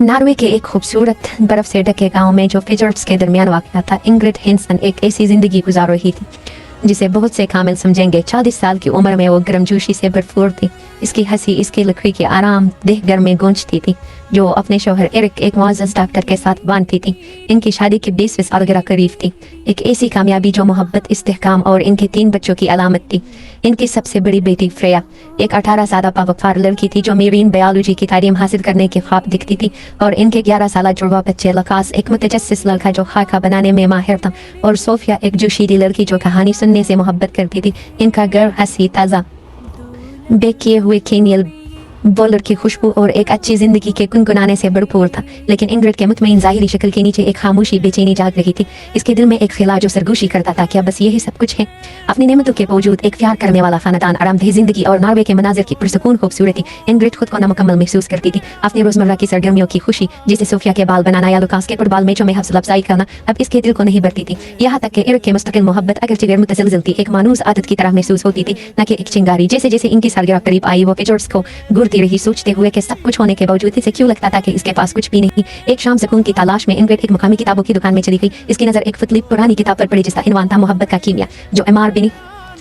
Norway के एक खूबसूरत बर्फ से ढके गांव में जो फिजर्ट्स के दरमियान वाक़ था, इंग्रिड हिंसन एक ऐसी जिंदगी गुजार रही थी जिसे बहुत से कामिल समझेंगे। 40 साल की उम्र में वो गर्मजोशी से भरपूर थी। इसकी हंसी, इसकी लकड़ी की आराम देह घर में गूंजती थी, जो अपने शौहर एरिक एक मुअज़्ज़ज़ डॉक्टर के साथ बांधती थी। इनकी शादी की 20वीं सालगिरह करीब थी। एक ऐसी कामयाबी जो मोहब्बत, इस्तेहकाम और इनके 3 बच्चों की अलामत थी। इनकी सबसे बड़ी बेटी फ्रेया एक 18 साल बावफार लड़की थी जो मेरीन बायोलॉजी की तालीम हासिल करने के ख्वाब दिखती थी, और इनके 11 साल जुड़वा बच्चे लकास एक मुतजस्सिस लड़का जो खाका बनाने में माहिर था, और सोफिया एक जोशीली लड़की जो कहानी सुनने से मोहब्बत करती थी। इनका घर हंसी ताज़ा बेक किए हुए केनियल बॉलर की खुशबू और एक अच्छी जिंदगी के गुनगुनाने से भरपूर था। लेकिन इंग्रिड के मुतमईन ज़ाहिरी शक्ल के नीचे एक खामोशी बेचैनी जाग रही थी। इसके दिल में एक ख़िला जो सरगोशी करता था, क्या बस यही सब कुछ है? अपनी नेमतों के बावजूद एक प्यार करने वाला खानदान, आरामदेह जिंदगी और नॉर्वे के मनाजिर की पुरसुकून खूबसूरती, इंग्रिड खुद को नामुकम्मल महसूस करती थी। अपनी रोजमर्रा की सरगर्मियों की खुशी, जैसे सोफिया के बाल बनाना या लुकास के फुटबॉल मैचों में हौसला अफजाई करना, अब इसके दिल को नहीं भरती थी। यहाँ तक कि एरिक के मुस्तकिल मोहब्बत अगरचे गैर मुतसलसल थी, एक मानूस आदत की तरह महसूस होती थी, न कि एक चिंगारी। जैसे जैसे इनकी सालगिरह करीब आई, वो फिजर्ट्स को घूरती रही, सोचते हुए कि सब कुछ होने के बावजूद इसे क्यों लगता था कि इसके पास कुछ भी नहीं। एक शाम सुकून की तलाश में इंग्रिड एक मुकामी किताबों की दुकान में चली गई। इसकी नजर एक फुतली पुरानी किताब पर पड़ी जिसका इन्वान था मोहब्बत का कीमिया, जो एमार बिनी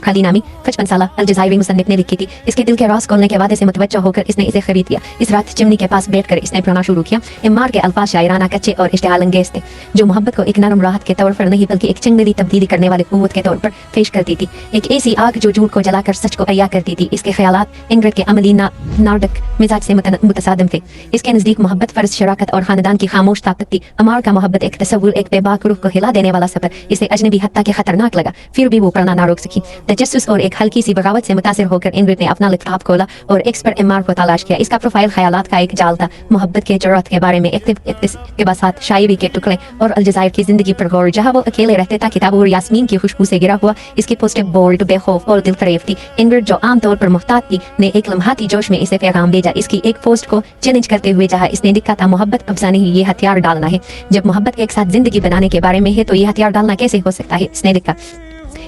खाली नामी 55 साल अल-जज़ायरी मुसन्निफ ने लिखी थी। इसके दिल के राज खोलने के वादे से मुतवज्जह होकर इसने इसे खरीद लिया। इस रात चिमनी के पास बैठकर इसने पढ़ना शुरू किया। इमार के अल्फाज शायराना, कच्चे और इश्तिहाल अंगेज थे, जो मोहब्बत को एक नरम राहत के तौर पर नहीं बल्कि एक चंगली तब्दीली करने वाले कुव्वत के तौर पर पेश करती थी। एक ऐसी आग जो झूठ को जलाकर सच को अय्या करती थी। इसके ख्यालात इंग्रिड के अमली नार्डिक मिजाज से मुतसादिम थे। इसके नजदीक मोहब्बत, फर्ज, शराकत और खानदान की खामोश ताकत थी। अमार का मोहब्बत एक तसव्वुर, एक बेबाक रूह को हिला देने वाला सफर, इसे अजनबी हत्ता के खतरनाक लगा, फिर भी वो पढ़ना ना रोक सकी। तजस्सुस और एक किसी बगावत से मुतासिर होकर इंग्रिड ने अपना लैपटॉप खोला और एक्स पर एमार को तलाश किया। इसका प्रोफाइल ख्यालात का एक जाल था, मोहब्बत के जरूरत के बारे में इक़्तिबासात, शायरी के टुकड़े और अल-जज़ायर की जिंदगी पर गौर। जहाँ वो अकेले रहते था, किताबों और यास्मीन की खुशबू से गिरा हुआ इसकी पोस्टें बोल्ड, बेखौफ और दिलफरेब थी। इंग्रिड जो आमतौर पर मुहतात थी, ने एक लम्हाती जोश में इसे पैगाम भेजा, इसकी एक पोस्ट को चैलेंज करते हुए, जहाँ इसने लिखा था, मोहब्बत कब्जा नहीं, ये हथियार डालना है। जब मोहब्बत एक साथ जिंदगी बनाने के बारे में है तो ये हथियार डालना कैसे हो सकता है? इसने लिखा।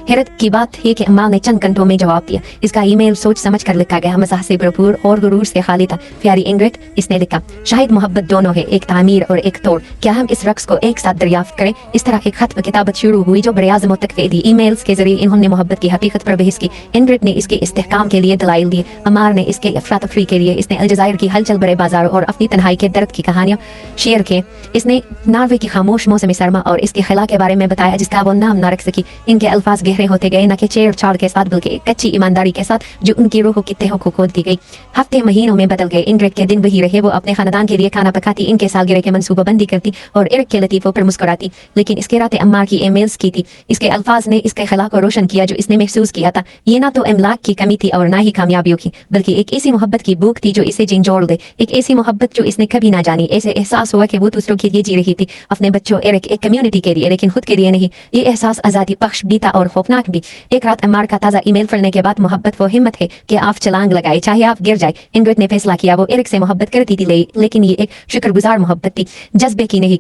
हैरत की बात है कि अम्मा ने चंद घंटों में जवाब दिया। इसका ईमेल सोच समझ कर लिखा गया, मज़ाह से भरपूर और गुरूर से खाली था। प्यारी इंग्रिड, इसने लिखा, शायद मोहब्बत दोनों है, एक तामीर और एक तोड़। क्या हम इस रक्स को एक साथ दरियाफ्त करें? इस तरह एक खत किताबत शुरू हुई जो बरियाज़मों तक फैली। ईमेल्स के जरिए इन्होंने मोहब्बत की हकीकत पर बहस की। इंग्रिड ने इसके इस्तेहकाम के लिए दलाइल दिए, अमार ने इसके अफरा तफरी के लिए। इसने अल-जज़ायर की हलचल बड़े बाजार और अपनी तन्हाई के दर्द की कहानियां शेयर की। इसने नॉर्वे की खामोश मौसम सरमा और इसके खिला के बारे में बताया, जिसका वो नाम न रख सकी। इनके अल्फाज गहरे होते गए, न कि छेड़छाड़ के साथ बल्कि एक कच्ची ईमानदारी के साथ जो उनकी रूह की तहों को खोदती गई। हफ्ते महीनों में बदल गए। इंग्रिड के दिन वही रहे। वो अपने खानदान के लिए खाना पकाती, इनके सालगिरह के मंसूबाबंदी करती और एरिक के लतीफों पर मुस्कुराती। लेकिन इसके रातें अम्मार की ईमेल्स की थी। इसके अल्फाज ने इसके खिला को रोशन किया जो इसने महसूस किया था। ये ना तो इमलाक की कमी थी और ना ही कामयाबियों की, बल्कि एक ऐसी मोहब्बत की भूख थी जो इसे झंझोड़ दे। एक ऐसी मोहब्बत जो इसने कभी ना जानी। ऐसे एहसास हुआ कि वो दूसरों के लिए जी रही थी, अपने बच्चों, एरिक, एक कम्युनिटी के लिए, लेकिन खुद के लिए नहीं। ये एहसास आज़ादी बख्श, बीता और खौफनाक भी। एक रात अम्मार का ताज़ा ईमेल पढ़ने के बाद, मोहब्बत वो हिम्मत है कि आप छलांग लगाए, चाहे आप गिर जाए। इंग्रिड ने फैसला किया, वो एरिक से मोहब्बत करती थी, लेकिन ये एक शुक्रगुजार मोहब्बत थी, जज्बे की नहीं।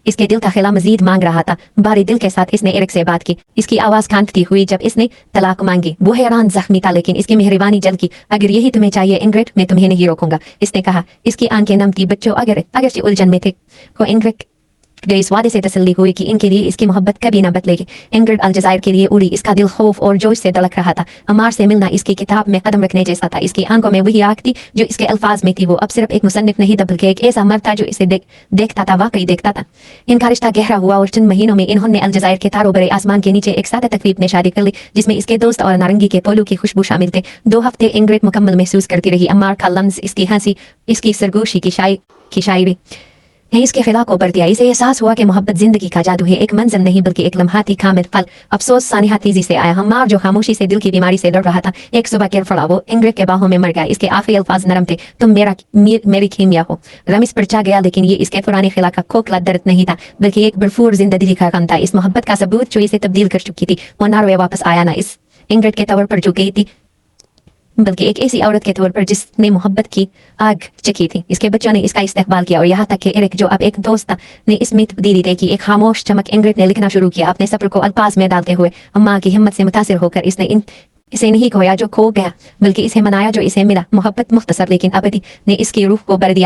इसके दिल का खिला मजीद मांग रहा था। बारी दिल के साथ इसने एरिक से बात की। इसकी आवाज कांपती हुई जब इसने तलाक मांगी। वो हैरान जख्मी था, लेकिन इसकी मेहरबानी जल की। अगर यही तुम्हें चाहिए इंग्रिड, मैं तुम्हें नहीं रोकूंगा, इसने कहा। इसकी आंखें नम थी। बच्चों अगर उलझन में थे को इंग्रिड जो इस वादे से तसल्ली हुई कि इनके लिए इसकी मोहब्बत कभी ना बदलेगी। इंग्रिड अल-जज़ायर के लिए उड़ी। इसका दिल खौफ और जोश से धड़क रहा था। अमार से मिलना इसकी किताब में कदम रखने जैसा था। इसकी आंखों में वही आग थी जो इसके अल्फाज में थी। वो अब सिर्फ एक मुसन्निफ नहीं था, बल्कि एक ऐसा मर्द था जो इसे देखता था, वाकई देखता था। इनका रिश्ता गहरा हुआ और चंद महीनों में इन्होंने अल-जज़ायर के तारों भरे आसमान के नीचे एक सादा तकरीब में शादी कर ली, जिसमें इसके दोस्त और नारंगी के पोलू की खुशबू शामिल थे। 2 हफ्ते इंग्रिड मुकम्मल महसूस करती रही। अमार का लम्स, इसकी हंसी, इसकी सरगोशी की शायरी इसके खिला को बढ़ दिया। इसे एहसास हुआ कि मोहब्बत जिंदगी का जादू है, एक मंजिल नहीं बल्कि एक लम्हाती कामिल फल। अफसोस सानिहा तेजी से आया। अम्मार जो खामोशी से दिल की बीमारी से लड़ रहा था, एक सुबह गिर पड़ा। वो इंग्रिड के बाहों में मर गया। इसके आखिरी अल्फाज नरम थे, तुम मेरी कीमिया हो। रमिस पर चा गया, लेकिन ये इसके पुराने खिला का खोखला दर्द नहीं था, बल्कि एक भरपूर जिंदगी का गम था। इस मोहब्बत का सबूत जो इसे तब्दील कर चुकी थी। वो नॉर्वे वापस आया ना इस इंग्रिड के तौर पर जो गई थी, बल्कि एक ऐसी औरत के तौर पर जिसने मोहब्बत की आग चखी थी। इसके बच्चों ने इसका इस्तेकबाल किया और यहाँ तक कि एरिक जो अब एक दोस्त था ने इसमें तब्दीली देखी। एक खामोश चमक। इंग्रिड ने लिखना शुरू किया, अपने सब्र को अल्फाज में डालते हुए। अम्मा की हिम्मत से मुतासिर होकर इसने इसे नहीं खोया जो खो गया, बल्कि इसे मनाया जो इसे मिला। मोहब्बत मुख्तसर लेकिन अबदी ने इसकी रूह को भर दिया।